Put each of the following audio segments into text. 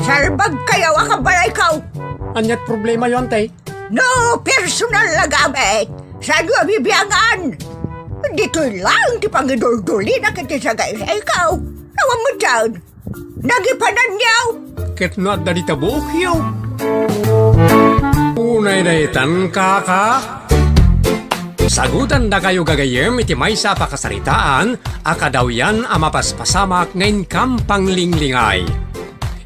Sarbag kayo akabalay ka. Anyat problema yon, tay? No, personal na gamit. Sa iyo bibiyangan. Dito lang ti pangidul-duli na kita sa guys. Ikaw, nawan mo dyan. Nagipanan niyaw. Ket no at dalita buok yaw. Unay daytan kaka. Sagutan na kayo gagayem iti may sa pakasaritaan, akadaw yan amapaspasamak ngayon kampang linglingay.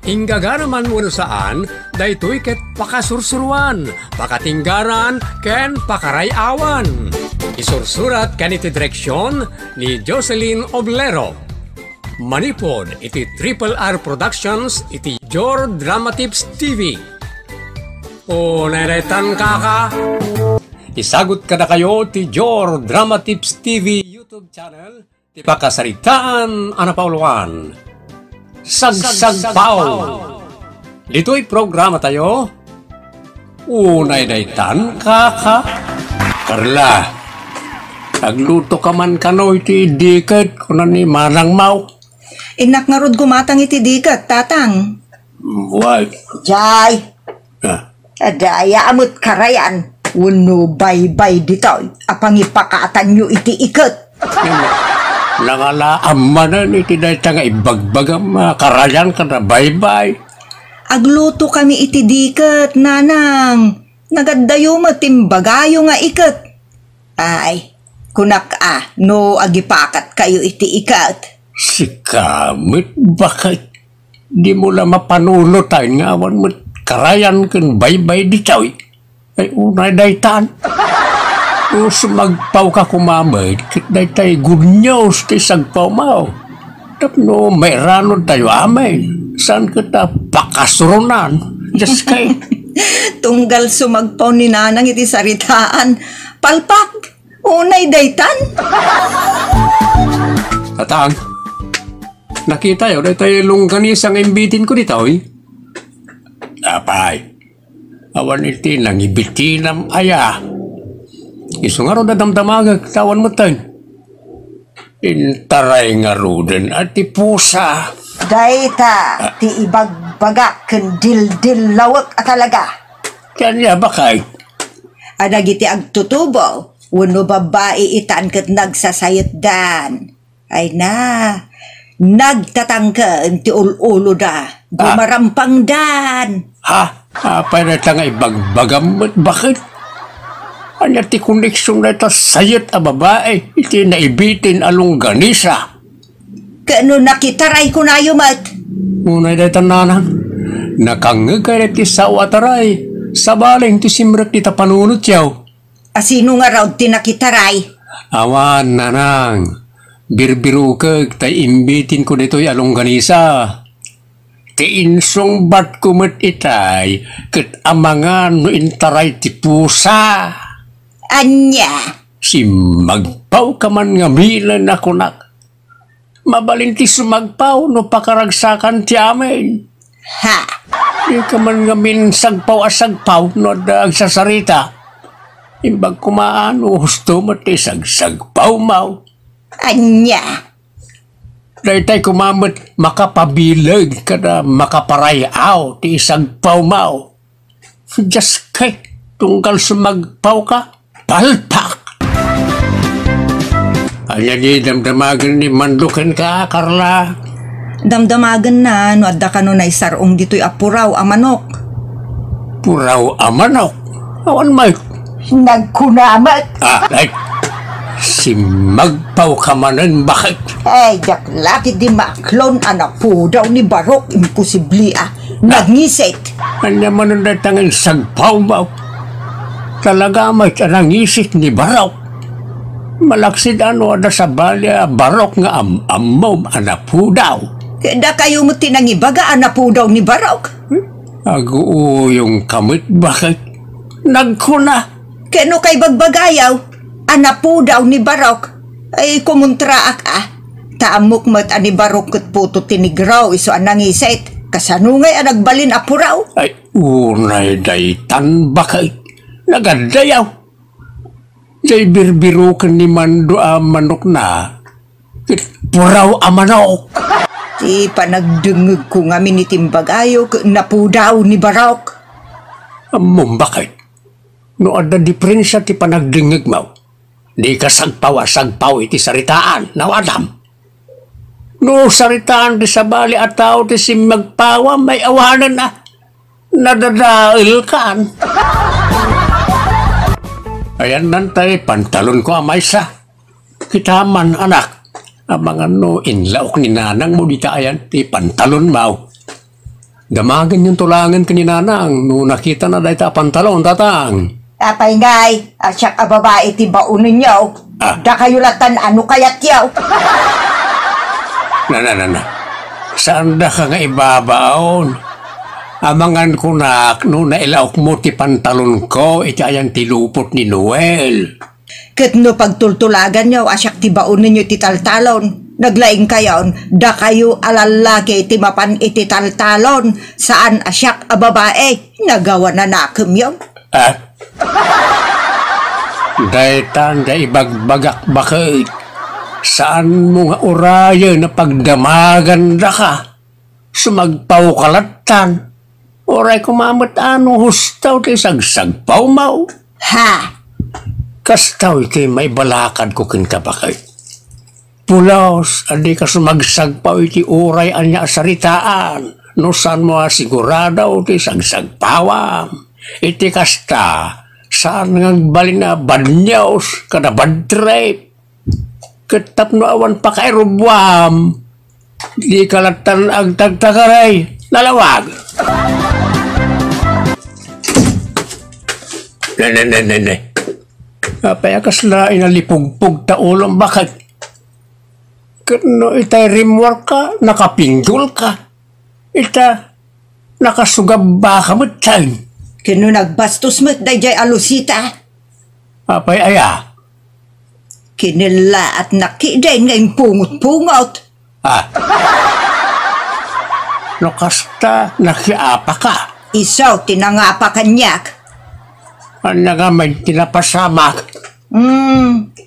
Hinggagaraman mo saan, daytoy ket pakasursuruan, pakatinggaran, ken pakarayawan. Isursurat kan iti direksyon ni Jocelyn Oblero. Manipod iti Triple R Productions iti Jor Drama Tips TV. O naretan kaka, isagot ka na kayo ti Jor Drama Tips TV YouTube channel ti pakasaritaan anapauluan. Sagsagpaw. Dito'y programa tayo. Unay daytan kaka. Karla, nagluto ka man kanoy ti diket kunan ni Manang Mau. Inak nga rod gumatang iti diket, tatang. Why? Jay, Ah, adaya amot karayan. Uno bay-bay ditoy. Apang ipakaatan nyo iti iket. nangalaam manan iti dayta nga ibagbagam karayan ka na bye-bye. Agluto kami iti diket, nanang. Nagaddayo mo timbagayo nga iket. Ay, kunak no agipakat kayo iti iket. Si Kamit, bakit di mo lang mapanuno tayo nga awan mo karayan kan bye-bye di choy? Ay unay daytan. O sumagpaw ka kumamay, kit daytay good news ti sagpaw mo. Tapno may ranon tayo amay. Saan kita pakasurunan? Just kay. Tunggal sumagpaw ni nanang iti saritaan. Palpak, unay daytan. Tatang, nakita yun, daytay longganisang imbitin ko dito, eh. Apay, awan iti nang ibitinam aya. Iso nga ro dadamdamagag, tawan mo tayo. Intaray nga ro din at ipusa. Dayta, ti ibagbagak ken dil-dil lawak at talaga. Kanya bakay? Adag iti agtutubo. Uno babae itaan kat nagsasayat dan. Ay na, nagtatangka ti ul-ulo da. Gumarampang dan. Ha? Apay na nga ibagbagamot, bakit? Anya ti koneksyon na ito sayat a babae, iti naibitin along ganisa. Kano nakitaray ko na yumat. Unay daytan nanang, nakangag kaya ti sawataray, sabaling ti simrak ti tapanunot yaw. Asino nga raw tinakitaray? Awan nanang, birbiru kag tay imbitin ko dito'y along ganisa. Ti insong bat kumit itay, kat amangan no intaray ti pusa. Anya? Si magpaw ka man nga milan ako nak. Mabalin ti sumagpaw no pakaragsakan ti amin. Ha? Di ka man nga minsagpaw asagpaw no dag sasarita. Imbag kumaan o husto mo ti sagsagpaw mau. Anya? Daytay kumamit makapabilag kada makaparayaw ti isagpaw mau. Just kay tungkal sumagpaw ka, palpak! Anya di damdamagan ni mandukan ka, Carla. Damdamagan na, no adda ka no na isarong dito'y apuraw a manok. Puraw amanok. Awan may. Nagkunamat. Like, si magpaw ka manan, bakit? Ay, jaklaki di maklon anak po daw ni Barok. Imposible Nagngisit. Anya manan datangin sagpaw mo. Talaga may nangisik ni Barok. Malaksid ano ada sa balya Barok nga amaw anak po daw. Da kayo mo tinangibaga anak po daw ni Barok. Agu yung kamit, bakit? Nagkuna. Kano kay bagbagayaw? Anak po daw ni Barok. Ay kumuntraak Taamok mat ani Barok kat puto tinigraw iso anangisit. Kasanungay nagbalin apuraw. Ay unay daytan, bakit? Nagadayaw. Jay birbirukan ni Mando manok na. Puraw manok. Ti panagdungag ko nga minitimbagayo napudaw ni Barok. Among bakit? No ada diferensya ti panagdingig mo. Di ka sagpaw iti saritaan, now Adam. No saritaan ti sabali at tao ti simagpawa, may awanan na. Nadadail kan. Ayan nantay, pantalon ko amay sa. Kitaman anak. Amang ano, inlaok ni nanang mo dita ayan, ti pantalon mo. Damagan yung tulangan ka ni nanang, no nakita na dahi ta pantalon, tatang. Apay ngay, asyak a babae ti baunin yaw. Da kayo latan ano kayat yaw. Na. Saan da ka nga ibabaon? Amangan ko nak, no nailaok mo ti pantalon ko, iti ayan ti lupot ni Noel. Ket no pagtultulagan yaw, asyak ti baunin nyo ti taltalon. Naglaing kayon, da kayo alalaki ti mapan iti taltalon. Saan asyak a babae, nagawa na nakem yaw. Daytan da ibagbagak bakit? Saan mo nga oraya na pagdamagan da ka? Sumagpaw kalatan. Oray kumamot ano hustaw ti sagsagpaw mau. Ha? Kastaw iti may balakad ko kintabakay. Pulos, adi ka sumagsagpaw iti oray anya saritaan. No saan mo sigurado iti sagsagpawam. Iti kasta, saan ngagbalin na banyaws kada badtrip. Ketap no awan pa kay rubwam. Di kalatan ag tagtagaray. Nalawag. Ne. Apaya kasla inalipugpug ta ulam bakit? Kano itay rimwork ka, nakapinggol ka. Ita, nakasugab ba ka mo tayo? Kano nagbastos mo't dayjay alusita? Apay aya? Kinila at nakiday ngayong pungot-pungot. No kasta nakiapa ka. Isaw, tinangapa kanyak. Ano nga may tinapasamak?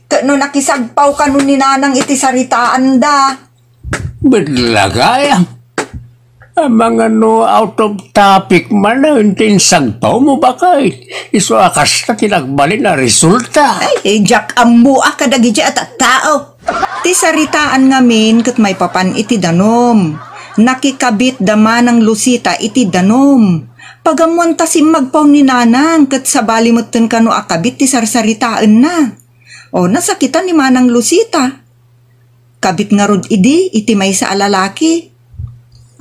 Kano nakisagpaw ka nun ni nanang iti saritaan da. Bidlagay. Mga no out of topic man na sagpaw mo bakit? Iso akas na tinagbalin na resulta. Ay, Jack, amua ka dagidya at tao. Ti saritaan ngamin kat may papan iti danom. Nakikabit dama ng lusita iti danom. Pagamuan tasim magpaw ni nanang kat sabali mo ten kano akabit ti sarsaritaan na. O nasakitan ni manang lusita. Kabit nga rod iti may sa alalaki.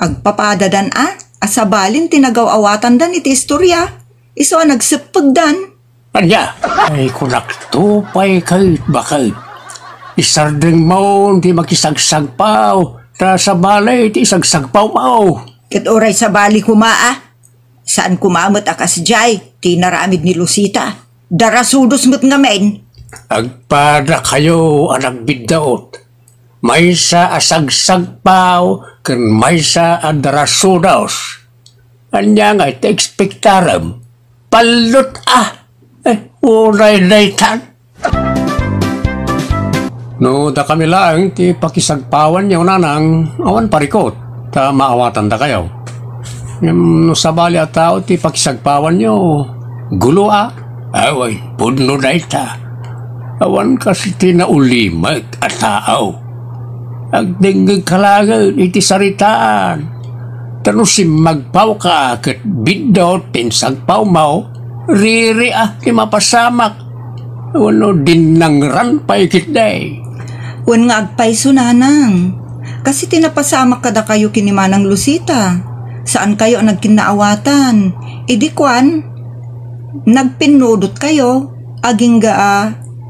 Agpapadadan asabalin tinagaw-awatan dan iti istorya. Iso nagsipagdan. Anya, ay kunaktupay kahit bakit. Isardeng mo, di makisagsagpaw. Ta sa balay, ti isagsagpaw mo. Ket oray sa bali kumaa. Saan kumamot akas jay, tinaramid ni Lucita. Darasudos mo't ngamen. Agpada kayo, anak biddaot. May sa asagsagpaw, kan may sa adarasudos. Anya nga iti ekspektaram. Palot uray daytan. No, da kami lang, ti pakisagpawan niyo nanang, awan parikot. Ta maawatan da kayo. No sabali at tao, ti pakisagpawan niyo, gulo away, pudno dayta. Awan kasi tinaulimag at tao. Agdinggag kalagan, iti saritaan. Tanusim magpaw ka, kat bidot, tinsagpaw mo, riri ti mapasamak. Wano din nang ranpay kitday. Wan nga agpay sunanang. Kasi tinapasamak kada kayo kinimanang Lucita. Saan kayo nagkinaawatan? Idi kwan, nagpinudot kayo, aging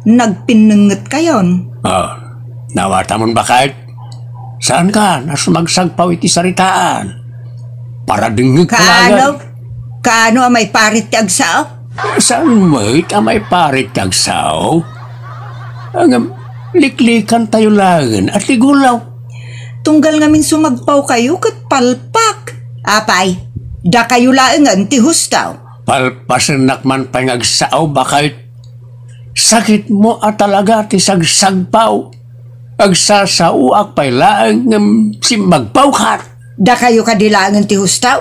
nagpinungot kayon. Nawatamon bakit? Saan ka? Nasumagsagpaw iti saritaan. Para dingig kalagan. Kano may parit ti agsaw? Saan mo't may parit ti agsaw? Ang liklikan tayo lagan at ligulaw. Tunggal ngamin sumagpaw kayo kat palpak. Apay, da kayo laangan ti hustaw. Palpasan nakman pangagsaw bakit? Sakit mo at talaga ti sagsagpaw. agsasauak pa'y laang ng simbagpawkat. Da kayo kadilangan ti hustaw?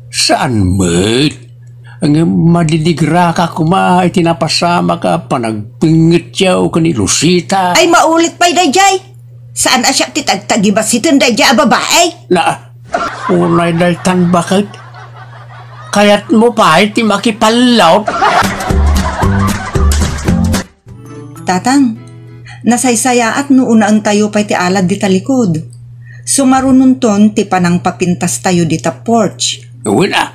Saan mo't? Ang madidigra ka kuma ay tinapasama ka panagpingit yaw ka ni Rosita. Ay maulit pa'y dayjay. Saan asyak ti tagtagibasitin dayjay a babae? Na, unay daltan bakit? Kaya't mo pa ay ti makipalaw. Tatang, nasaysayaat no unaan tayo pa'y ti alad di talikod. Sumarunun ton ti panang papintas tayo di ta porch. Wala,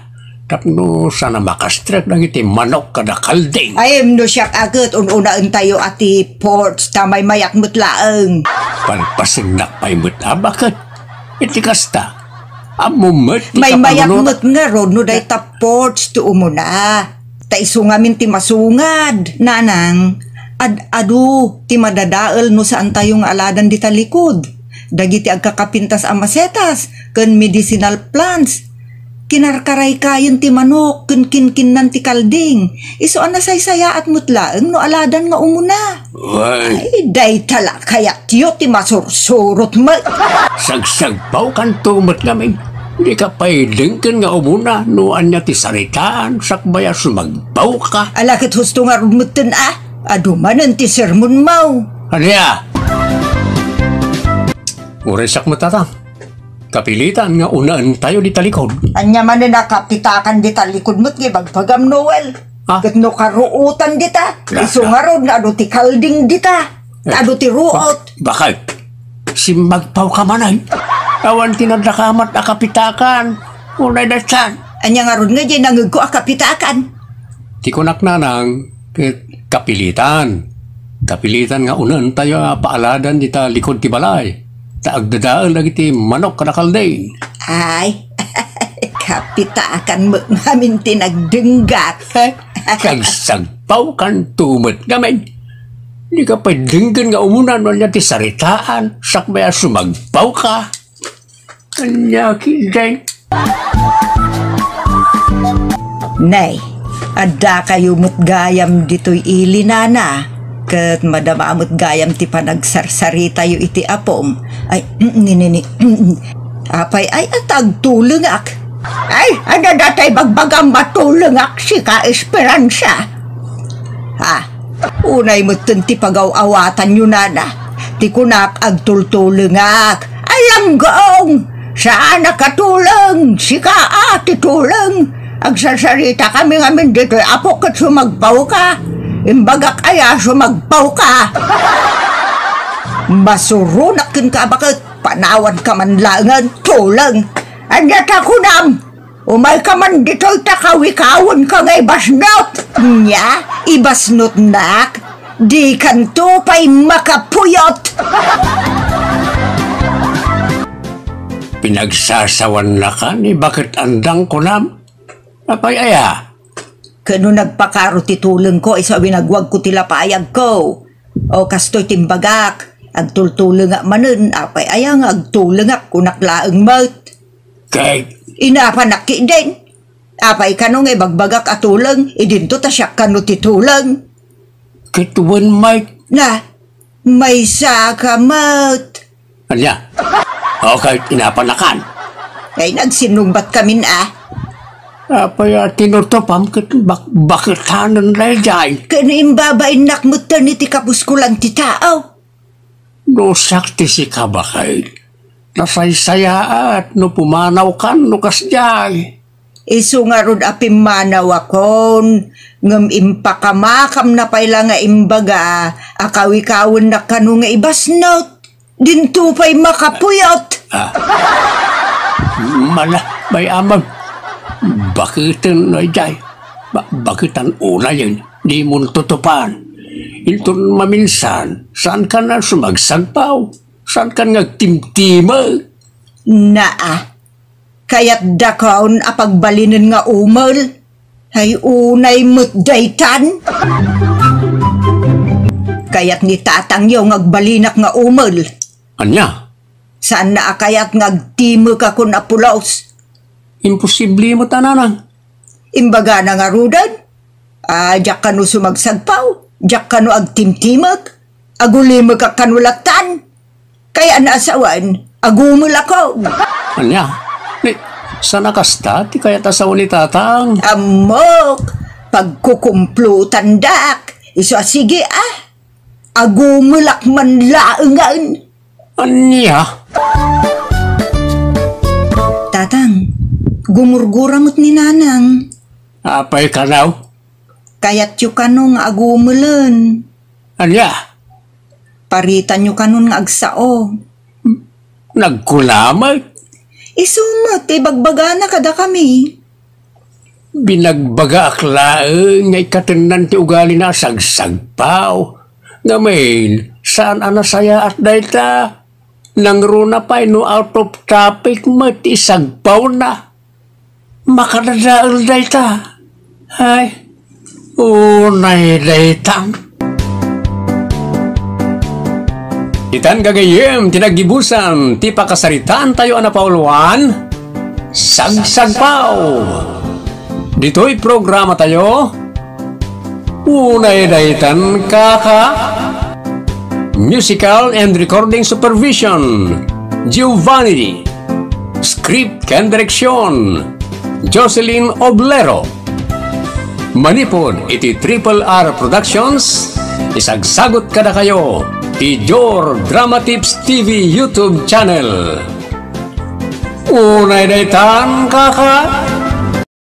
tapno sana makastrek ng iti manok kada kalding. Ay, no siyak agad ununaan tayo ati porch tamay mayak mutlaang. Palpasingnak pa'y muta, bakit? Iti kasta, amumot ti May mayak kapanuno. mut nga ron no day ta porch ti umuna. Ta isungamin ti masungad, nanang. Adu, ti madadaal no saan tayong aladan di talikod. Dagiti agkakapintas a masetas, ken medicinal plants. Kinarkaray kayon ti manok, ken kinkinan ti kalding. Iso ana saysaya at mutlaeng no aladan nga umuna. Uy, Ay, day tala kaya tiyo ti masursurot mo. sagsagpaw kan tumot namin. Di ka pwedeng kan nga umuna no anya ti saritaan sakbaya sumagpaw ka. Alakit husto nga rumutin adumanan ti sermon mo. Ano Uresak mo tatang. Kapilitan nga unaan tayo di talikod. Anya man na nakapitakan di talikod mo't gibagpagam Noel. Ah? Kat no karuutan dita. Laka. Iso nga ron na ado ti kalding dita. Ado ti ruot. Bakit? Simbagpaw ka manay. Awan tinadakamat akapitakan. Unay dasan. Anya nga ron nga dyan nangag ko akapitakan. Ti kunak nanang kapilitan. Kapilitan nga unaan tayo paaladan di ta likod ti balay. Taagdadaan lagi ti manok kada kalday. Ay, kapitakan mo namin tinagdenggat. Kagsagpaw kan tumot gamin. Di ka pwedenggan nga umunan wala ti saritaan. Sakbaya sumagpaw ka. Kanya kiday. Nay, ada kayo mo't gayam dito'y ilinana. Kat madamamot gayam ti panagsarsarita yu iti apom. Ay, apay ay atagtulong ak. Ay, ada datay bagbagang matulong ak si ka Esperanza. Ha, unay mo't ti pagaw-awatan yu nana. Ti kunak agtultulong ak. Alam gong, saan nakatulong si ka ati tulong. Agsasarita kami ngamin dito, apo kat sumagpaw ka. Imbagak aya sumagpaw ka. Masurunak kin ka bakit panawan ka man langan tulong. Anya ta kunam, umay ka man dito'y takawikawon ka ngay basnot. Nya, ibasnot nak, di kanto pa'y makapuyot. Pinagsasawan na ka ni bakit andang ko nam? Apay aya. Kano nagpakaro ti tulong ko, isa binagwag ko tila payag ko. O kastoy timbagak, agtultulong nga manen, apay ayang agtulong nga kunaklaang maut. Kay, Inapanaki din. Apay kano nga bagbagak at tulong, idinto tasyak kano ti tulong. kituwan Mike. Na, may saka maut. Anya? Okay, inapanakan. Ay nagsinumbat kami Apay tinutupam kit bakit hanan layjay. Kano imbabain nakmutan ni ti kapuskulan ti tao. No sakti si kabakay. Nasaysaya at no pumanaw kan no kasjay. Isu nga rod apim manaw akon, ngam impakamakam na payla nga imbaga, akawikawon na kanu nga ibasnot, dinto pa'y makapuyot. Mala, may amag. Bakitan layjay. Bakitan una yun. Di mo tutupan. Ito maminsan, saan ka na sumagsagpaw? Saan ka nagtimtima? Naa, kaya't dakaon apagbalinin nga umal, ay unay mutdaytan. Kaya't ni tatang yaw ngagbalinak nga umal, Anya? saan na kayat ngagtimo ka kun apulaos. Imposible mo tananang. Imbaga na nga rudan, jak kanu sumagsagpaw, jak kanu agtimtimag, agulimag ka kanulatan. Kaya naasawan, agumul ako. Anya, ni, sana kasta, ti kaya tasaw ni tatang. Amok, pagkukumplutan dak. Iso sige agumulak man laengan. Anya, Tatang, gumurguramot ni nanang. apay ka naw? Kaya't yu kanong nga agumulan. Anya, Paritan yu kanon nga agsao. nagkulamay. Isumot, bagbaga na kada kami. Binagbaga aklaeng nga ikatinan ti ugali na sagsagpaw. Ngamin, saan anasaya at dayta? Nangruna pa no out of topic mat isagpaw na. Makadadaal dayta. Ay, unay daytang. Itan gagayem, tinagibusan, ti pakasaritaan tayo anapauluan, sagsagpaw. Dito'y programa tayo, unay daytan kaka, musical and recording supervision, Giovanni, script and direction, Jocelyn Oblero. Manipod iti Triple R Productions, isagsagot kada kayo, Tijor Drama Tips TV YouTube channel. Unay daytan kaka,